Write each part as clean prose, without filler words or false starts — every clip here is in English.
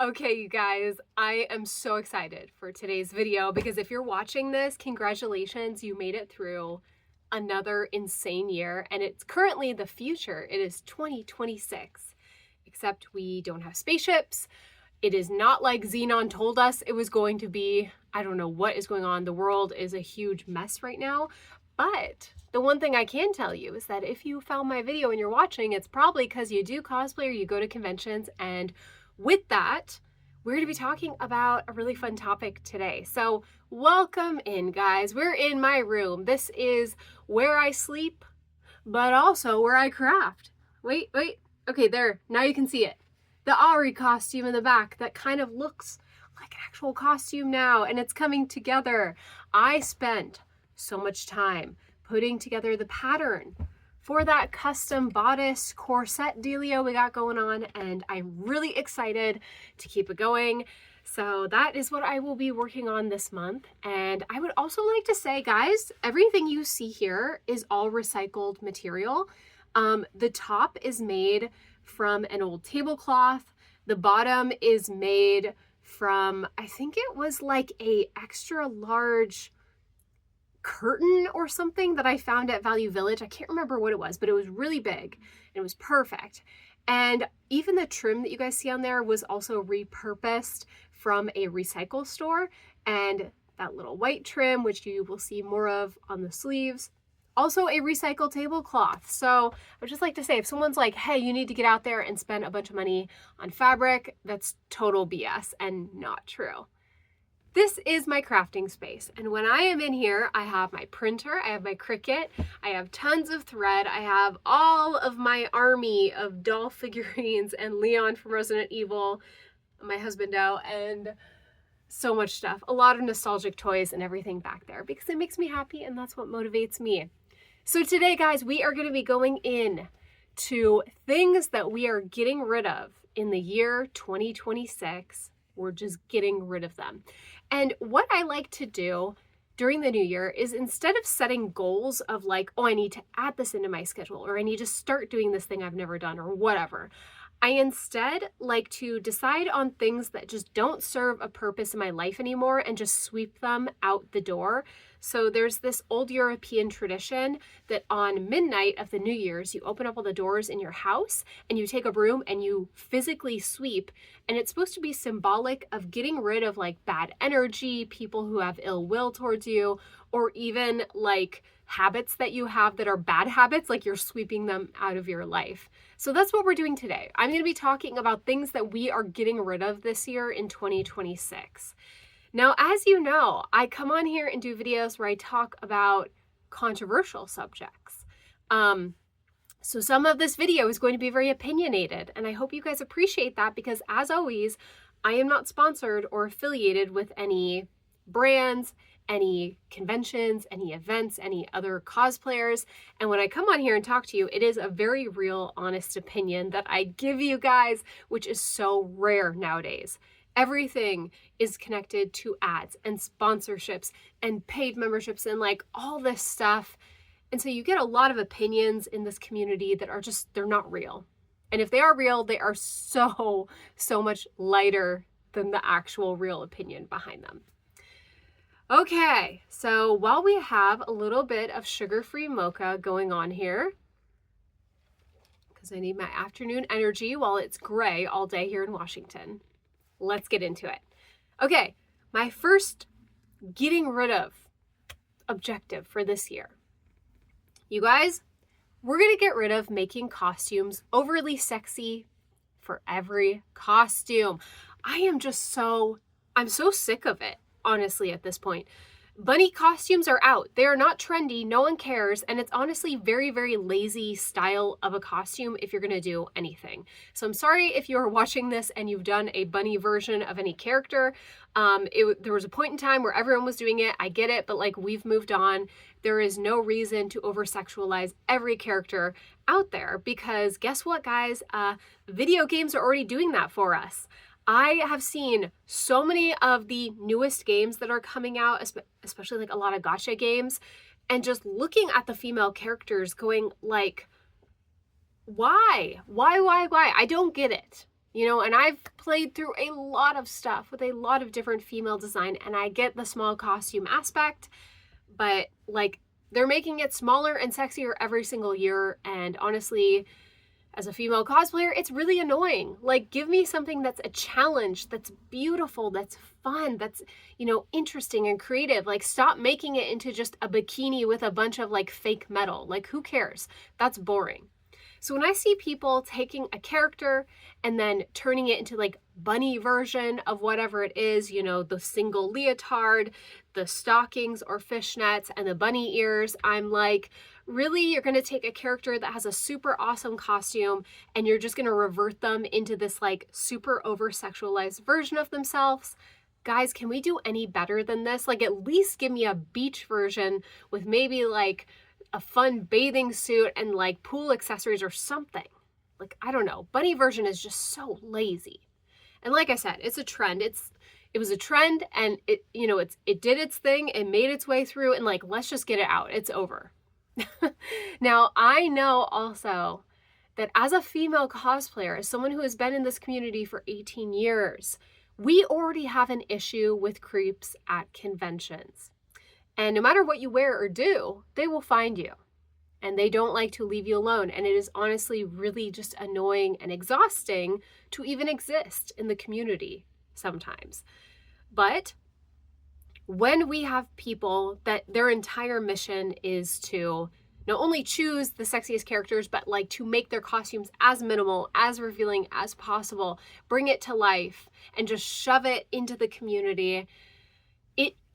Okay, you guys, I am so excited for today's video because if you're watching this, congratulations, you made it through another insane year, and it's currently the future. It is 2026, except we don't have spaceships. It is not like Xenon told us it was going to be. I don't know what is going on. The world is a huge mess right now, but the one thing I can tell you is that if you found my video and you're watching, it's probably because you do cosplay or you go to conventions, and with that, we're going to be talking about a really fun topic today. So welcome in, guys. We're in my room. This is where I sleep, but also where I craft. Wait. Okay, there. Now you can see it. The Ari costume in the back that kind of looks like an actual costume now, and it's coming together. I spent so much time putting together the pattern for that custom bodice corset dealio we got going on, and I'm really excited to keep it going. So that is what I will be working on this month. And I would also like to say, guys, everything you see here is all recycled material. The top is made from an old tablecloth. The bottom is made from, I think it was like a extra large curtain or something that I found at Value Village. I can't remember what it was, but it was really big and it was perfect. And even the trim that you guys see on there was also repurposed from a recycle store. And that little white trim, which you will see more of on the sleeves, also a recycled tablecloth. So I would just like to say, if someone's like, hey, you need to get out there and spend a bunch of money on fabric, that's total BS and not true. This is my crafting space, and when I am in here, I have my printer, I have my Cricut, I have tons of thread, I have all of my army of doll figurines and Leon from Resident Evil, my husbando, and so much stuff. A lot of nostalgic toys and everything back there because it makes me happy and that's what motivates me. So today, guys, we are going to be going in to things that we are getting rid of in the year 2026. We're just getting rid of them. And what I like to do during the new year is, instead of setting goals of like, oh, I need to add this into my schedule, or I need to start doing this thing I've never done, or whatever, I instead like to decide on things that just don't serve a purpose in my life anymore and just sweep them out the door. So there's this old European tradition that on midnight of the New Year's, you open up all the doors in your house and you take a broom and you physically sweep. And it's supposed to be symbolic of getting rid of like bad energy, people who have ill will towards you, or even like habits that you have that are bad habits, like you're sweeping them out of your life. So that's what we're doing today. I'm going to be talking about things that we are getting rid of this year in 2026. Now, as you know, I come on here and do videos where I talk about controversial subjects. So some of this video is going to be very opinionated, and I hope you guys appreciate that because, as always, I am not sponsored or affiliated with any brands, any conventions, any events, any other cosplayers. And when I come on here and talk to you, it is a very real, honest opinion that I give you guys, which is so rare nowadays. Everything is connected to ads and sponsorships and paid memberships and like all this stuff. And so you get a lot of opinions in this community that are just, they're not real. And if they are real, they are so much lighter than the actual real opinion behind them. Okay, so while we have a little bit of sugar-free mocha going on here, because I need my afternoon energy while it's gray all day here in Washington, let's get into it. Okay, my first getting rid of objective for this year. You guys, we're going to get rid of making costumes overly sexy for every costume. I'm so sick of it. Honestly, at this point, bunny costumes are out. They are not trendy. No one cares. And it's honestly very, very lazy style of a costume if you're going to do anything. So I'm sorry if you're watching this and you've done a bunny version of any character. There was a point in time where everyone was doing it. I get it, but like, we've moved on. There is no reason to over-sexualize every character out there because guess what, guys? Video games are already doing that for us. I have seen so many of the newest games that are coming out, especially like a lot of gacha games, and just looking at the female characters going like, why? I don't get it. You know, and I've played through a lot of stuff with a lot of different female design, and I get the small costume aspect, but like they're making it smaller and sexier every single year. And honestly, as a female cosplayer, it's really annoying. Like, give me something that's a challenge, that's beautiful, that's fun, that's, you know, interesting and creative. Like, stop making it into just a bikini with a bunch of like fake metal. Like, who cares? That's boring. So when I see people taking a character and then turning it into like bunny version of whatever it is, you know, the single leotard, the stockings or fishnets, and the bunny ears, I'm like, really? You're going to take a character that has a super awesome costume and you're just going to revert them into this like super over-sexualized version of themselves? Guys, can we do any better than this? Like, at least give me a beach version with maybe like a fun bathing suit and like pool accessories or something. Like, I don't know. Bunny version is just so lazy. And like I said, it's a trend. It was a trend, and it, you know, it did its thing and made its way through, and like, let's just get it out. It's over. Now, I know also that as a female cosplayer, as someone who has been in this community for 18 years, we already have an issue with creeps at conventions. And no matter what you wear or do, they will find you. And they don't like to leave you alone. And it is honestly really just annoying and exhausting to even exist in the community sometimes. But when we have people that their entire mission is to not only choose the sexiest characters, but like to make their costumes as minimal, as revealing as possible, bring it to life, and just shove it into the community,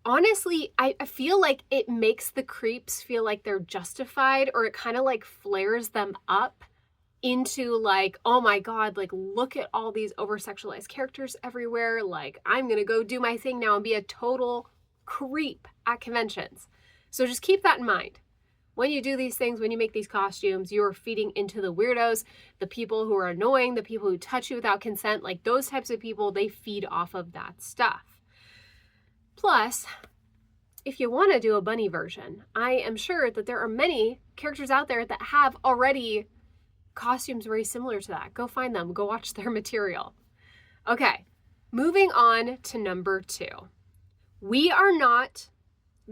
honestly, I feel like it makes the creeps feel like they're justified, or it kind of like flares them up into like, oh my God, like look at all these over-sexualized characters everywhere. Like, I'm gonna go do my thing now and be a total creep at conventions. So just keep that in mind. When you do these things, when you make these costumes, you're feeding into the weirdos, the people who are annoying, the people who touch you without consent, like those types of people, they feed off of that stuff. Plus, if you want to do a bunny version, I am sure that there are many characters out there that have already costumes very similar to that. Go find them. Go watch their material. Okay, moving on to number 2. We are not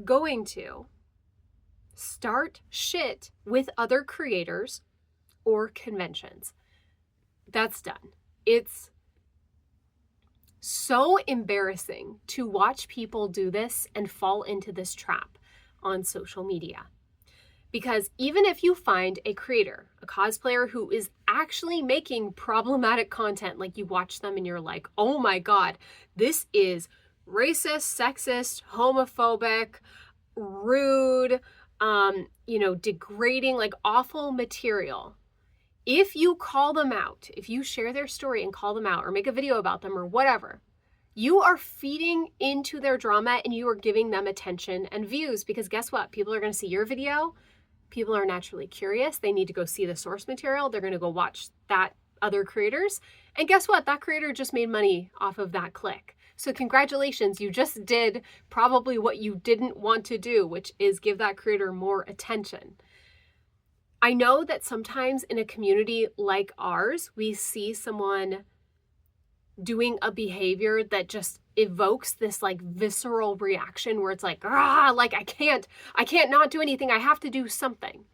going to start shit with other creators or conventions. That's done. It's so embarrassing to watch people do this and fall into this trap on social media. Because even if you find a creator, a cosplayer who is actually making problematic content, like you watch them and you're like, oh my God, this is racist, sexist, homophobic, rude, you know, degrading, like awful material. If you call them out, if you share their story and call them out or make a video about them or whatever, you are feeding into their drama and you are giving them attention and views, because guess what? People are going to see your video. People are naturally curious. They need to go see the source material. They're going to go watch that other creators. And guess what? That creator just made money off of that click. So congratulations, you just did probably what you didn't want to do, which is give that creator more attention. I know that sometimes in a community like ours, we see someone doing a behavior that just evokes this like visceral reaction where it's like, like I can't not do anything. I have to do something.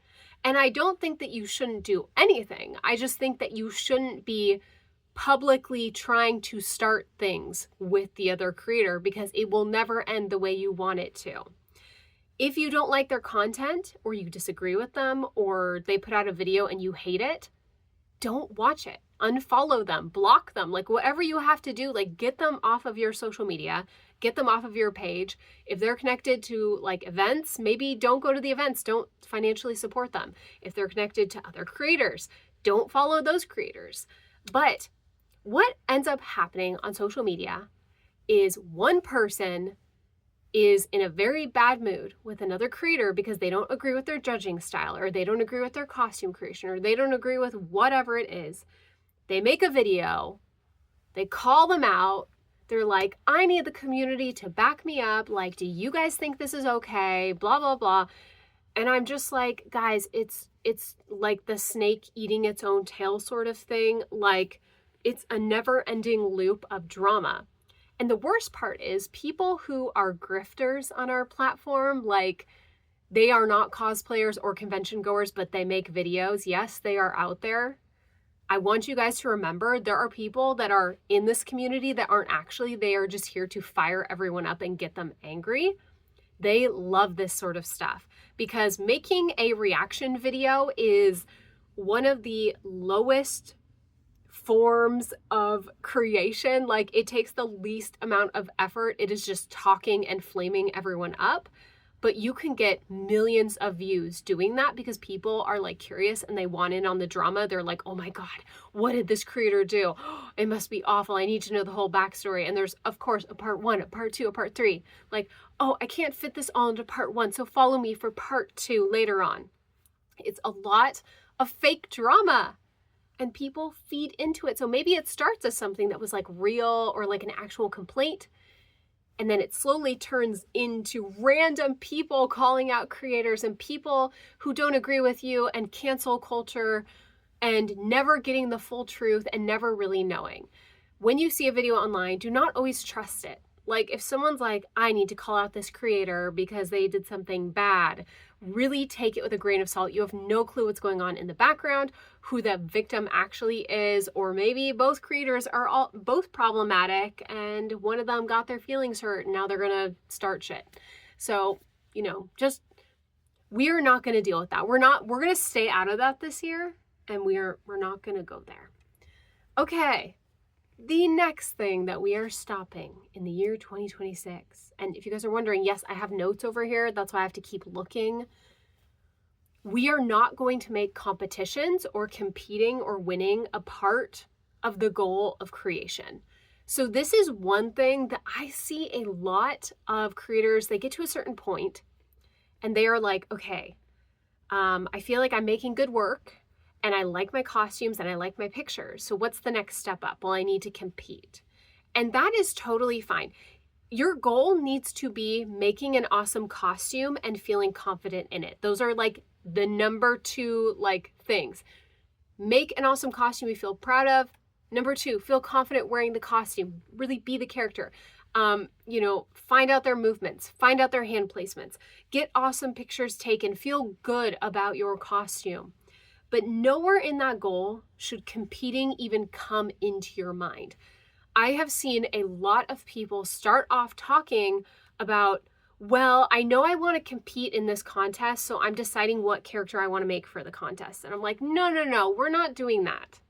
And I don't think that you shouldn't do anything. I just think that you shouldn't be publicly trying to start things with the other creator, because it will never end the way you want it to. If you don't like their content, or you disagree with them, or they put out a video and you hate it, don't watch it. Unfollow them, block them, like whatever you have to do, like get them off of your social media, get them off of your page. If they're connected to like events, maybe don't go to the events, don't financially support them. If they're connected to other creators, don't follow those creators. But what ends up happening on social media is one person is in a very bad mood with another creator because they don't agree with their judging style, or they don't agree with their costume creation, or they don't agree with whatever it is. They make a video, they call them out, they're like, I need the community to back me up, like, do you guys think this is okay, blah, blah, blah. And I'm just like, guys, it's like the snake eating its own tail sort of thing. Like, It's a never-ending loop of drama. And the worst part is people who are grifters on our platform, like they are not cosplayers or convention goers, but they make videos. Yes, they are out there. I want you guys to remember there are people that are in this community that aren't actually, they are just here to fire everyone up and get them angry. They love this sort of stuff because making a reaction video is one of the lowest forms of creation. Like, it takes the least amount of effort. It is just talking and flaming everyone up. But you can get millions of views doing that because people are like curious and they want in on the drama. They're like, oh my God, what did this creator do? It must be awful. I need to know the whole backstory. And there's, of course, a part 1, a part 2, a part 3. Like, oh, I can't fit this all into part 1, so follow me for part 2 later on. It's a lot of fake drama and people feed into it. So maybe it starts as something that was like real or like an actual complaint. And then it slowly turns into random people calling out creators and people who don't agree with you and cancel culture and never getting the full truth and never really knowing. When you see a video online, do not always trust it. Like if someone's like, I need to call out this creator because they did something bad, really take it with a grain of salt. You have no clue what's going on in the background, who the victim actually is, or maybe both creators are both problematic and one of them got their feelings hurt and now they're gonna start shit. So, you know, just, we are not gonna deal with that. We're gonna stay out of that this year and we're not gonna go there. Okay. The next thing that we are stopping in the year 2026, and if you guys are wondering, yes, I have notes over here. That's why I have to keep looking. We are not going to make competitions or competing or winning a part of the goal of creation. So this is one thing that I see a lot of creators, they get to a certain point and they are like, okay, I feel like I'm making good work. And I like my costumes and I like my pictures. So what's the next step up? Well, I need to compete. And that is totally fine. Your goal needs to be making an awesome costume and feeling confident in it. Those are like the number 2 like things. Make an awesome costume you feel proud of. Number 2, feel confident wearing the costume. Really be the character. You know, find out their movements, find out their hand placements, get awesome pictures taken, feel good about your costume. But nowhere in that goal should competing even come into your mind. I have seen a lot of people start off talking about, well, I know I want to compete in this contest, so I'm deciding what character I want to make for the contest. And I'm like, no, we're not doing that.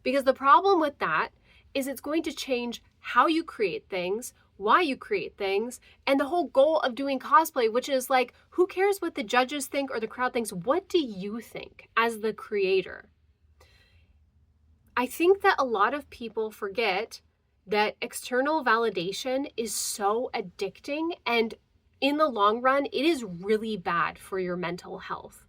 Because the problem with that is it's going to change how you create things, why you create things, and the whole goal of doing cosplay, which is like, who cares what the judges think or the crowd thinks? What do you think as the creator? I think that a lot of people forget that external validation is so addicting, and in the long run, it is really bad for your mental health.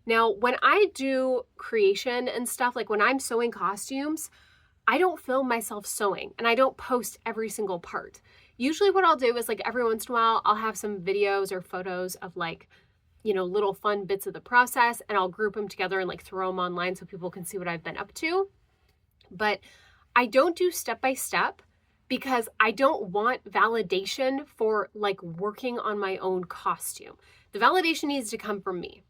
Now, when I do creation and stuff, like when I'm sewing costumes, I don't film myself sewing and I don't post every single part. Usually what I'll do is like every once in a while, I'll have some videos or photos of like, you know, little fun bits of the process and I'll group them together and like throw them online so people can see what I've been up to. But I don't do step by step because I don't want validation for like working on my own costume. The validation needs to come from me.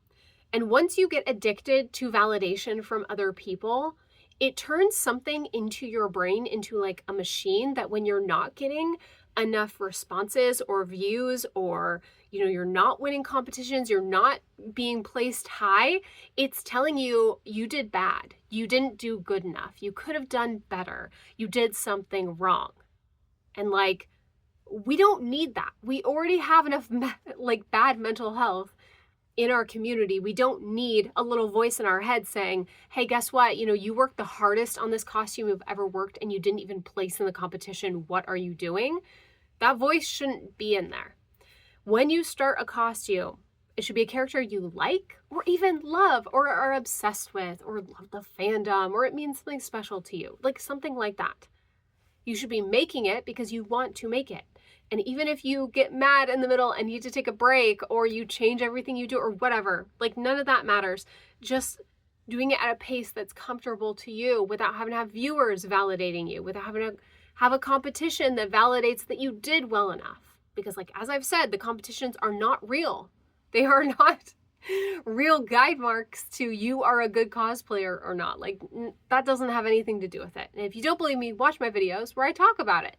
And once you get addicted to validation from other people, it turns something into your brain into like a machine that when you're not getting enough responses or views, or, you know, you're not winning competitions, you're not being placed high, it's telling you you did bad. You didn't do good enough. You could have done better. You did something wrong. And like, we don't need that. We already have enough like bad mental health in our community. We don't need a little voice in our head saying, hey, guess what? You know, you worked the hardest on this costume you've ever worked and you didn't even place in the competition. What are you doing? That voice shouldn't be in there. When you start a costume, it should be a character you like or even love or are obsessed with or love the fandom or it means something special to you, like something like that. You should be making it because you want to make it. And even if you get mad in the middle and need to take a break or you change everything you do or whatever, like none of that matters. Just doing it at a pace that's comfortable to you without having to have viewers validating you, without having to have a competition that validates that you did well enough. Because like, as I've said, the competitions are not real. They are not real guide marks to you are a good cosplayer or not. Like, that doesn't have anything to do with it. And if you don't believe me, watch my videos where I talk about it.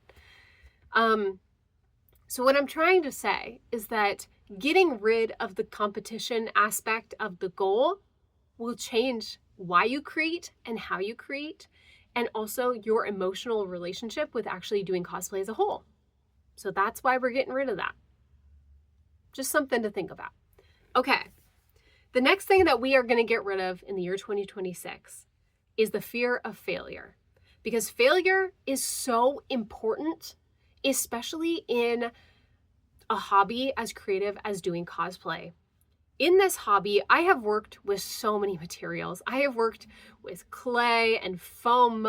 So what I'm trying to say is that getting rid of the competition aspect of the goal will change why you create and how you create, and also your emotional relationship with actually doing cosplay as a whole. So that's why we're getting rid of that. Just something to think about. Okay. The next thing that we are going to get rid of in the year 2026 is the fear of failure. Because failure is so important, especially in a hobby as creative as doing cosplay. In this hobby, I have worked with so many materials. I have worked with clay and foam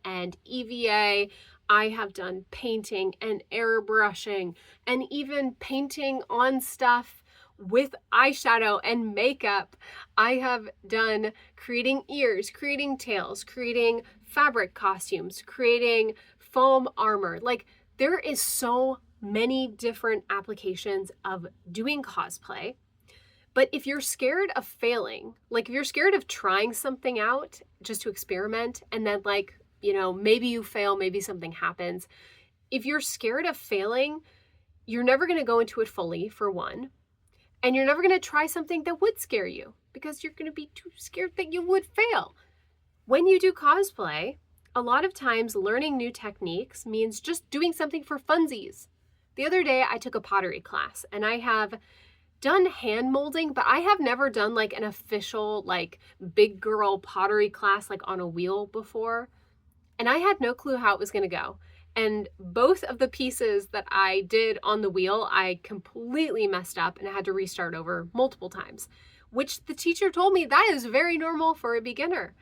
and EVA. I have done painting and airbrushing and even painting on stuff with eyeshadow and makeup. I have done creating ears, creating tails, creating fabric costumes, creating foam armor. Like, there is so many different applications of doing cosplay. But if you're scared of failing, like if you're scared of trying something out just to experiment and then like, you know, maybe you fail, maybe something happens. If you're scared of failing, you're never going to go into it fully, for one. And you're never going to try something that would scare you because you're going to be too scared that you would fail. When you do cosplay, a lot of times learning new techniques means just doing something for funsies. The other day I took a pottery class and I have done hand molding, but I have never done like an official like big girl pottery class like on a wheel before. And I had no clue how it was going to go. And both of the pieces that I did on the wheel, I completely messed up and I had to restart over multiple times, which the teacher told me that is very normal for a beginner.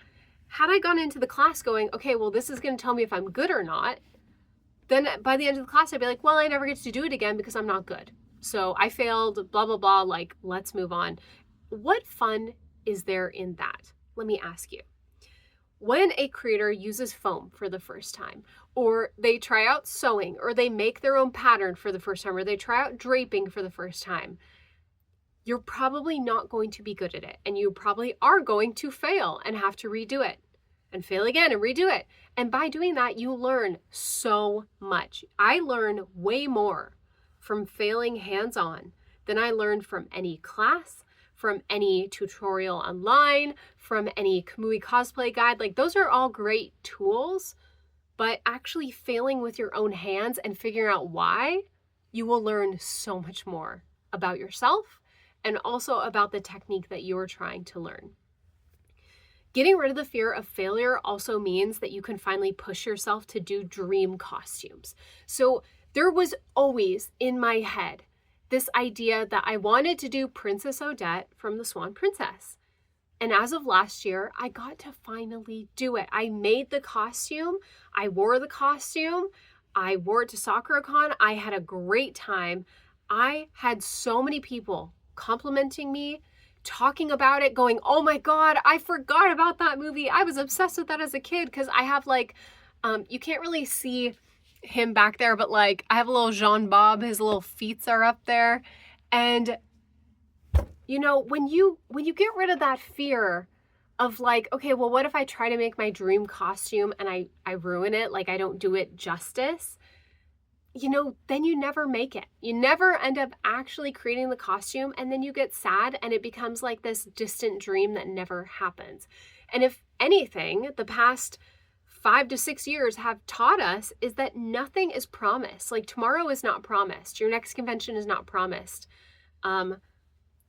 Had I gone into the class going, okay, well, this is going to tell me if I'm good or not, then by the end of the class, I'd be like, well, I never get to do it again because I'm not good. So I failed, blah, blah, blah, like, let's move on. What fun is there in that? Let me ask you. When a creator uses foam for the first time, or they try out sewing, or they make their own pattern for the first time, or they try out draping for the first time, you're probably not going to be good at it. And you probably are going to fail and have to redo it and fail again and redo it. And by doing that, you learn so much. I learn way more from failing hands-on than I learned from any class, from any tutorial online, from any Kamui cosplay guide. Like, those are all great tools, but actually failing with your own hands and figuring out why, you will learn so much more about yourself and also about the technique that you're trying to learn. Getting rid of the fear of failure also means that you can finally push yourself to do dream costumes. So there was always in my head this idea that I wanted to do Princess Odette from the Swan Princess. And as of last year, I got to finally do it. I made the costume, I wore the costume, I wore it to SakuraCon, I had a great time. I had so many people complimenting me, talking about it, going, oh my God, I forgot about that movie. I was obsessed with that as a kid because I have like, you can't really see him back there, but like I have a little Jean Bob, his little feet are up there. And you know, when you get rid of that fear of like, okay, well, what if I try to make my dream costume and I ruin it, like I don't do it justice, you know, then you never make it. You never end up actually creating the costume, and then you get sad and it becomes like this distant dream that never happens. And if anything, the past 5 to 6 years have taught us is that nothing is promised. Like, tomorrow is not promised. Your next convention is not promised.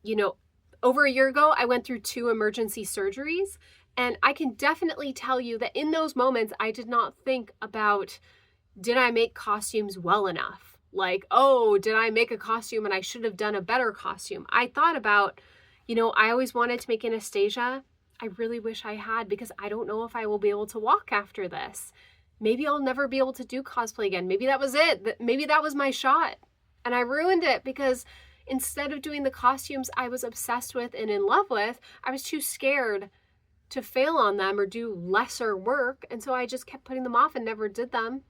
You know, over a year ago, I went through 2 emergency surgeries, and I can definitely tell you that in those moments, I did not think about, did I make costumes well enough? Like, oh, did I make a costume and I should have done a better costume? I thought about, you know, I always wanted to make Anastasia. I really wish I had, because I don't know if I will be able to walk after this. Maybe I'll never be able to do cosplay again. Maybe that was it. Maybe that was my shot. And I ruined it because, instead of doing the costumes I was obsessed with and in love with, I was too scared to fail on them or do lesser work. And so I just kept putting them off and never did them.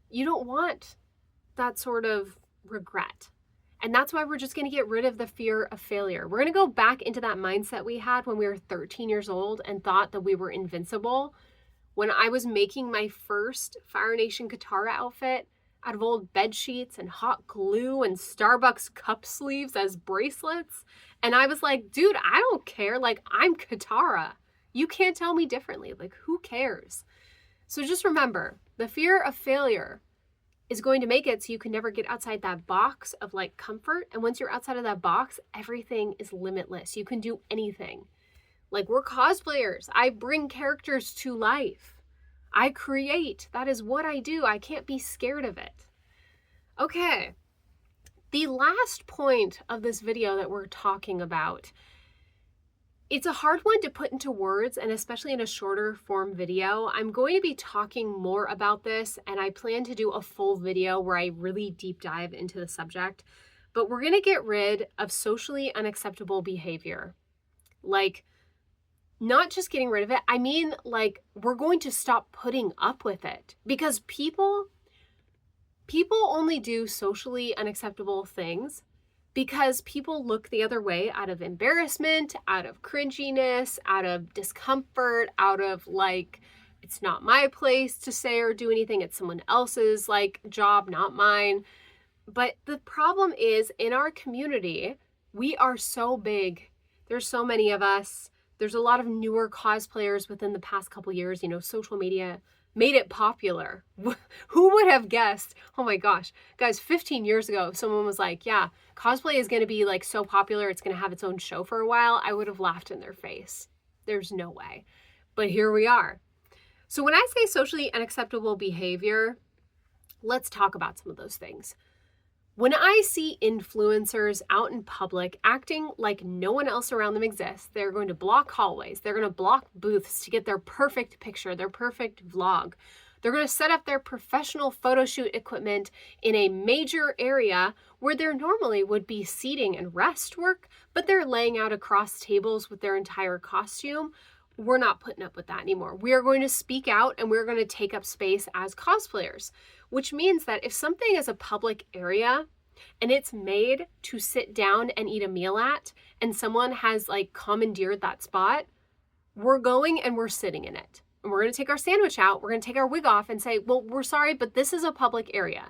You don't want that sort of regret. And that's why we're just going to get rid of the fear of failure. We're going to go back into that mindset we had when we were 13 years old and thought that we were invincible. When I was making my first Fire Nation Katara outfit out of old bed sheets and hot glue and Starbucks cup sleeves as bracelets. And I was like, dude, I don't care. Like, I'm Katara. You can't tell me differently. Like, who cares? So just remember, the fear of failure is going to make it so you can never get outside that box of like comfort. And once you're outside of that box, everything is limitless. You can do anything. Like, we're cosplayers. I bring characters to life. I create. That is what I do. I can't be scared of it. Okay. The last point of this video that we're talking about, it's a hard one to put into words, and especially in a shorter form video. I'm going to be talking more about this, and I plan to do a full video where I really deep dive into the subject. But we're going to get rid of socially unacceptable behavior. Like, not just getting rid of it, I mean, like, we're going to stop putting up with it. Because people only do socially unacceptable things because people look the other way out of embarrassment, out of cringiness, out of discomfort, out of like, it's not my place to say or do anything. It's someone else's like job, not mine. But the problem is, in our community, we are so big. There's so many of us. There's a lot of newer cosplayers within the past couple years. You know, social media made it popular. Who would have guessed? Oh my gosh. Guys, 15 years ago, if someone was like, yeah, cosplay is going to be like so popular, it's going to have its own show for a while, I would have laughed in their face. There's no way. But here we are. So when I say socially unacceptable behavior, let's talk about some of those things. When I see influencers out in public acting like no one else around them exists, they're going to block hallways, they're going to block booths to get their perfect picture, their perfect vlog. They're going to set up their professional photo shoot equipment in a major area where there normally would be seating and rest work, but they're laying out across tables with their entire costume. We're not putting up with that anymore. We are going to speak out and we're going to take up space as cosplayers, which means that if something is a public area and it's made to sit down and eat a meal at, and someone has like commandeered that spot, we're going and we're sitting in it. And we're going to take our sandwich out, we're going to take our wig off and say, well, we're sorry, but this is a public area.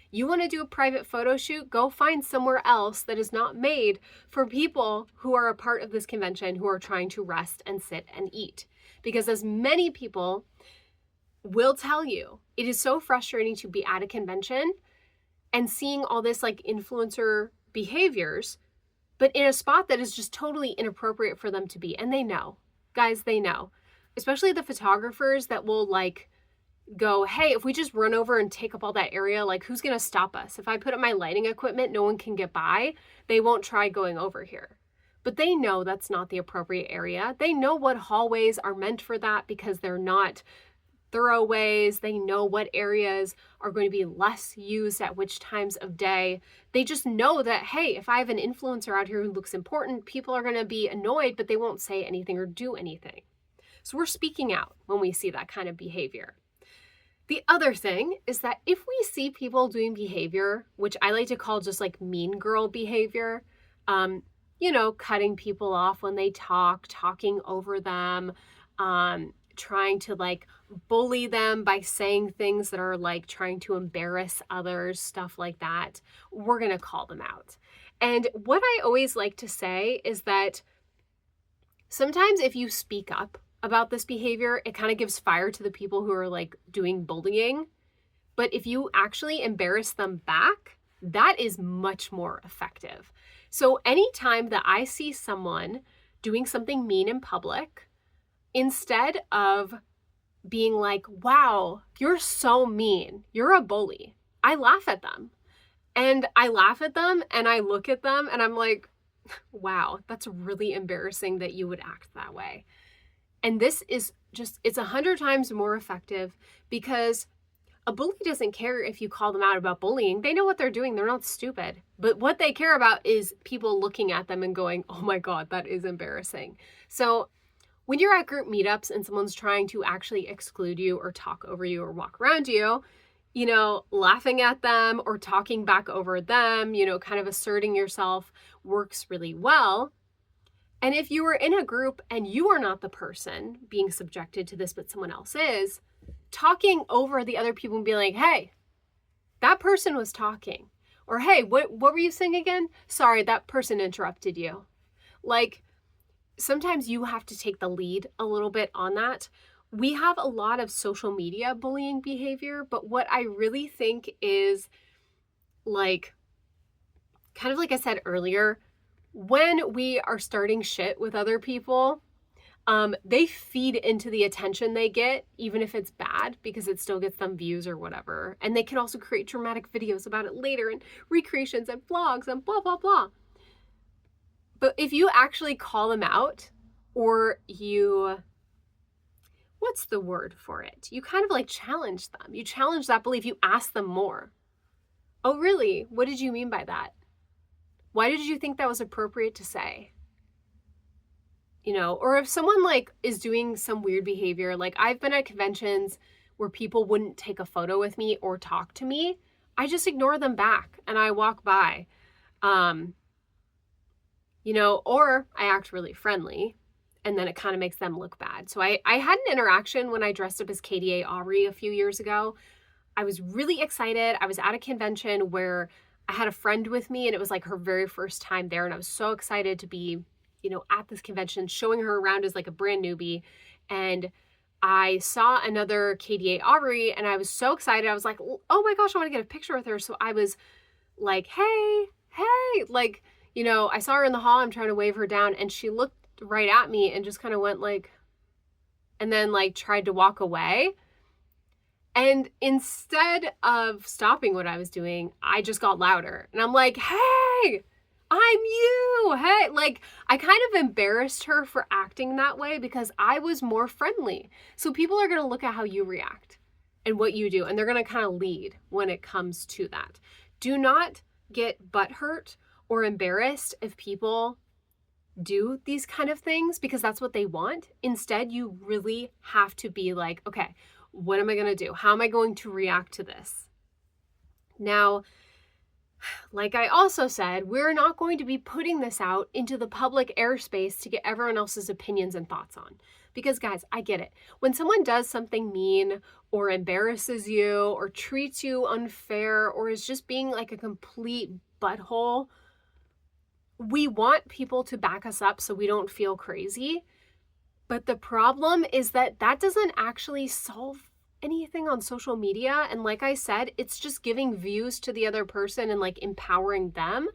You want to do a private photo shoot? Go find somewhere else that is not made for people who are a part of this convention who are trying to rest and sit and eat. Because as many people will tell you, it is so frustrating to be at a convention and seeing all this like influencer behaviors, but in a spot that is just totally inappropriate for them to be. And they know, guys, they know, especially the photographers that will like go, hey, if we just run over and take up all that area, like who's going to stop us? If I put up my lighting equipment, no one can get by. They won't try going over here. But they know that's not the appropriate area. They know what hallways are meant for that because they're not thorough-ways. They know what areas are going to be less used at which times of day. They just know that, hey, if I have an influencer out here who looks important, people are going to be annoyed, but they won't say anything or do anything. So we're speaking out when we see that kind of behavior. The other thing is that if we see people doing behavior, which I like to call just like mean girl behavior, you know, cutting people off when they talk, talking over them, trying to like bully them by saying things that are like trying to embarrass others, stuff like that, we're going to call them out. And what I always like to say is that sometimes if you speak up about this behavior, it kind of gives fire to the people who are like doing bullying. But if you actually embarrass them back, that is much more effective. So anytime that I see someone doing something mean in public, instead of being like, wow, you're so mean, you're a bully, I laugh at them. And I laugh at them and I look at them and I'm like, wow, that's really embarrassing that you would act that way. And this is just, it's 100 times more effective because A bully doesn't care if you call them out about bullying. They know what they're doing. They're not stupid. But what they care about is people looking at them and going, oh my God, that is embarrassing. So when you're at group meetups and someone's trying to actually exclude you or talk over you or walk around you, you know, laughing at them or talking back over them, you know, kind of asserting yourself works really well. And if you are in a group and you are not the person being subjected to this, but someone else is, talking over the other people and being like, hey, that person was talking. Or, hey, what were you saying again? Sorry, that person interrupted you. Like, sometimes you have to take the lead a little bit on that. We have a lot of social media bullying behavior, but what I really think is, like, kind of like I said earlier, when we are starting shit with other people, they feed into the attention they get, even if it's bad, because it still gets them views or whatever. And they can also create dramatic videos about it later and recreations and vlogs and blah, blah, blah. But if you actually call them out, or you, what's the word for it? You kind of like challenge them. You challenge that belief. You ask them more. Oh, really? What did you mean by that? Why did you think that was appropriate to say? You know, or if someone like is doing some weird behavior, like I've been at conventions where people wouldn't take a photo with me or talk to me, I just ignore them back and I walk by. You know, or I act really friendly and then it kind of makes them look bad. So I had an interaction when I dressed up as KDA Aubrey a few years ago. I was really excited. I was at a convention where I had a friend with me and it was like her very first time there. And I was so excited to be, you know, at this convention, showing her around as like a brand newbie. And I saw another KDA Aubrey and I was so excited. I was like, oh my gosh, I want to get a picture with her. So I was like, hey, like, you know, I saw her in the hall. I'm trying to wave her down and she looked right at me and just kind of went like, and then like tried to walk away. And instead of stopping what I was doing, I just got louder. And I'm like, hey, I'm you. Hey, like I kind of embarrassed her for acting that way because I was more friendly. So people are going to look at how you react and what you do, and they're going to kind of lead when it comes to that. Do not get butthurt or embarrassed if people do these kind of things because that's what they want. Instead, you really have to be like, okay, what am I going to do? How am I going to react to this? Now, like I also said, we're not going to be putting this out into the public airspace to get everyone else's opinions and thoughts on. Because guys, I get it. When someone does something mean or embarrasses you or treats you unfair or is just being like a complete butthole, we want people to back us up so we don't feel crazy. But the problem is that that doesn't actually solve anything on social media. And like I said, it's just giving views to the other person and like empowering them.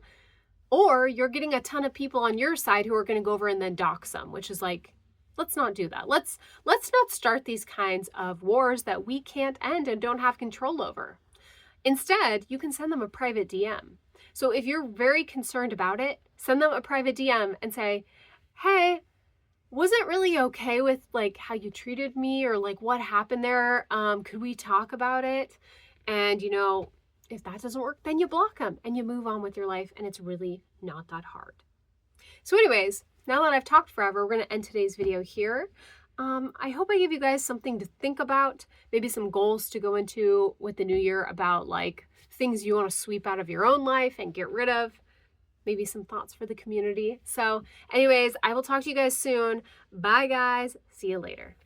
Or you're getting a ton of people on your side who are going to go over and then dox them, which is like, let's not do that. Let's not start these kinds of wars that we can't end and don't have control over. Instead, you can send them a private DM. So if you're very concerned about it, send them a private DM and say, hey, wasn't really okay with like how you treated me or like what happened there. Could we talk about it? And you know, if that doesn't work, then you block them and you move on with your life, and it's really not that hard. So anyways, now that I've talked forever, we're going to end today's video here. I hope I give you guys something to think about, maybe some goals to go into with the new year about like things you want to sweep out of your own life and get rid of, maybe some thoughts for the community. So anyways, I will talk to you guys soon. Bye guys. See you later.